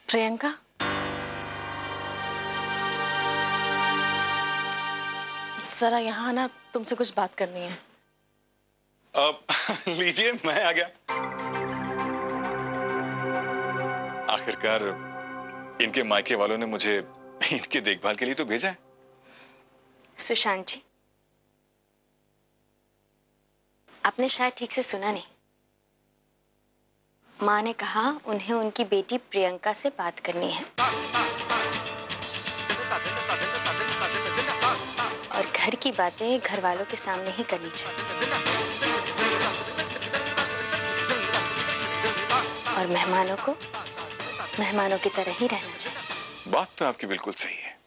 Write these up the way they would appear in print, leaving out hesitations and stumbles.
प्रियंका, जरा यहाँ आना, तुमसे कुछ बात करनी है। अब लीजिए, मैं आ गया। आखिरकार इनके मायके वालों ने मुझे इनकी देखभाल के लिए तो भेजा है। सुशांत जी, आपने शायद ठीक से सुना नहीं। माँ ने कहा उन्हें उनकी बेटी प्रियंका से बात करनी है और घर की बातें घर वालों के सामने ही करनी चाहिए और मेहमानों को मेहमानों की तरह ही रहना चाहिए। बात तो आपकी बिल्कुल सही है,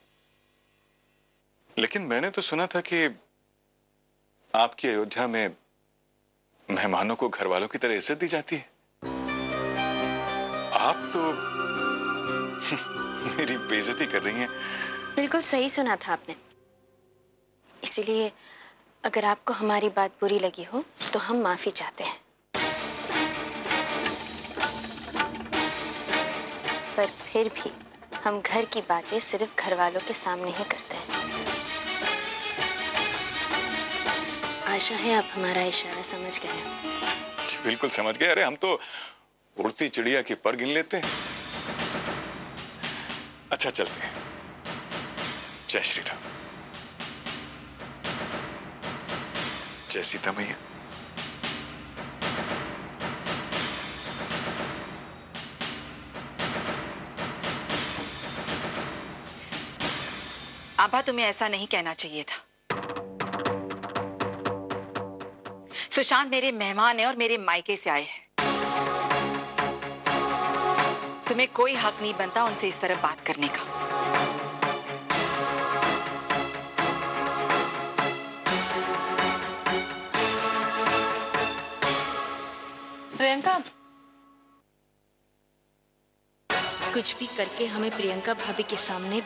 लेकिन मैंने तो सुना था कि आपकी अयोध्या में मेहमानों को घर वालों की तरह इज्जत दी जाती है। आप तो मेरी बेइज्जती कर रही हैं। बिल्कुल सही सुना था आपने। इसीलिए अगर आपको हमारी बात बुरी लगी हो तो हम माफी चाहते हैं, पर फिर भी हम घर की बातें सिर्फ घर वालों के सामने ही करते हैं। आशा है आप हमारा इशारा समझ गए हैं। बिल्कुल समझ गए। अरे हम तो उड़ती चिड़िया के पर गिन लेते हैं। अच्छा चलते हैं। जय श्री राम। जय सीता मैया। आभा, तुम्हें ऐसा नहीं कहना चाहिए था। सुशांत मेरे मेहमान है और मेरे मायके से आए हैं। तुम्हें कोई हक नहीं बनता उनसे इस तरह बात करने का। प्रियंका, कुछ भी करके हमें प्रियंका भाभी के सामने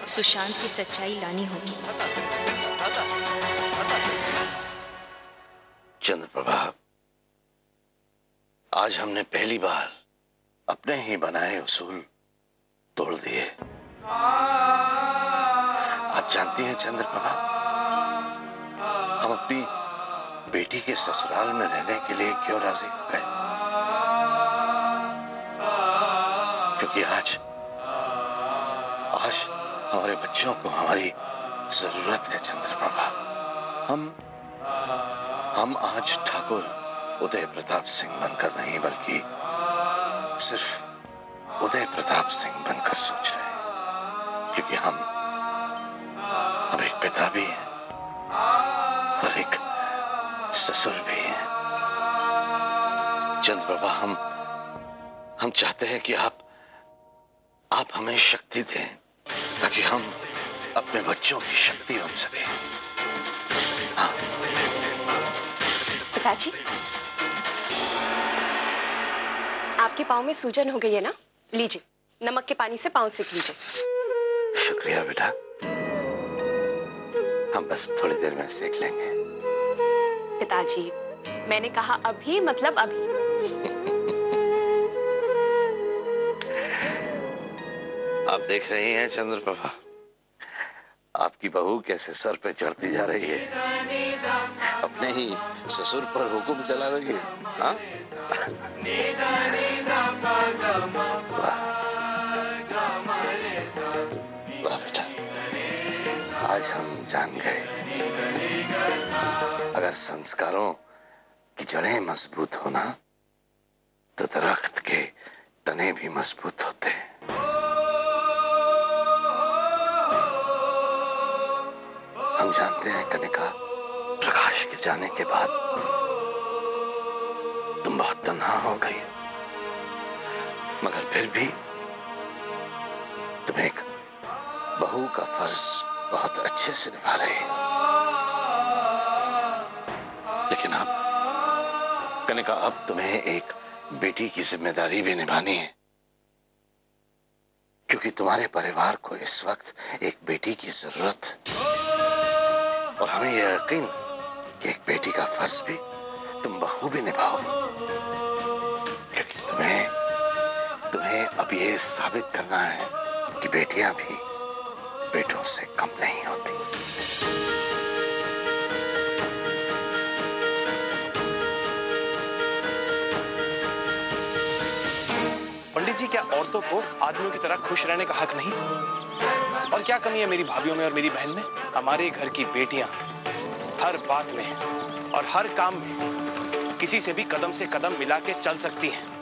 सुशांत की सच्चाई लानी होगी। चंद्रप्रभा, आज हमने पहली बार अपने ही बनाए उसूल तोड़ दिए। आप जानती हैं चंद्रप्रभा, हम अपनी बेटी के ससुराल में रहने के लिए क्यों राजी हो गए? क्योंकि आज हमारे बच्चों को हमारी जरूरत है चंद्रप्रभा। हम आज ठाकुर उदय प्रताप सिंह बनकर नहीं, बल्कि सिर्फ उदय प्रताप सिंह बनकर सोच रहे हैं। क्योंकि हम एक पिता भी हैं और एक ससुर भी हैं। चंद्रप्रभा, हम चाहते हैं कि आप हमें शक्ति दें ताकि हम अपने बच्चों की शक्ति बन सके। हाँ। पिताजी, आपके पाँव में सूजन हो गई है ना? लीजिए, नमक के पानी से पाँव सेक लीजिए। शुक्रिया बेटा, हम बस थोड़ी देर में सेक लेंगे। पिताजी, मैंने कहा अभी मतलब अभी। आप देख रही हैं चंद्रप्रभा, आपकी बहू कैसे सर पे चढ़ती जा रही है, अपने ही ससुर पर हुक्म चला रही है। हाँ? वाह बेटा, आज हम जान गए, अगर संस्कारों की जड़ें मजबूत होना तो दरख्त के तने भी मजबूत होते हैं। हम जानते हैं कनिका, प्रकाश के जाने के बाद तुम बहुत तन्हा हो गई, मगर फिर भी तुम एक बहू का फर्ज बहुत अच्छे से निभा रही हो। लेकिन अब कनिका, अब तुम्हें एक बेटी की जिम्मेदारी भी निभानी है, क्योंकि तुम्हारे परिवार को इस वक्त एक बेटी की जरूरत है। और हमें यह यकीन कि एक बेटी का फर्ज भी तुम बखूबी निभाओ, क्योंकि तुम्हें हमें अब ये साबित करना है कि बेटियां भी बेटों से कम नहीं होती। पंडित जी, क्या औरतों को आदमियों की तरह खुश रहने का हक नहीं? और क्या कमी है मेरी भाभीयों में और मेरी बहन में? हमारे घर की बेटियां हर बात में और हर काम में किसी से भी कदम से कदम मिला के चल सकती हैं।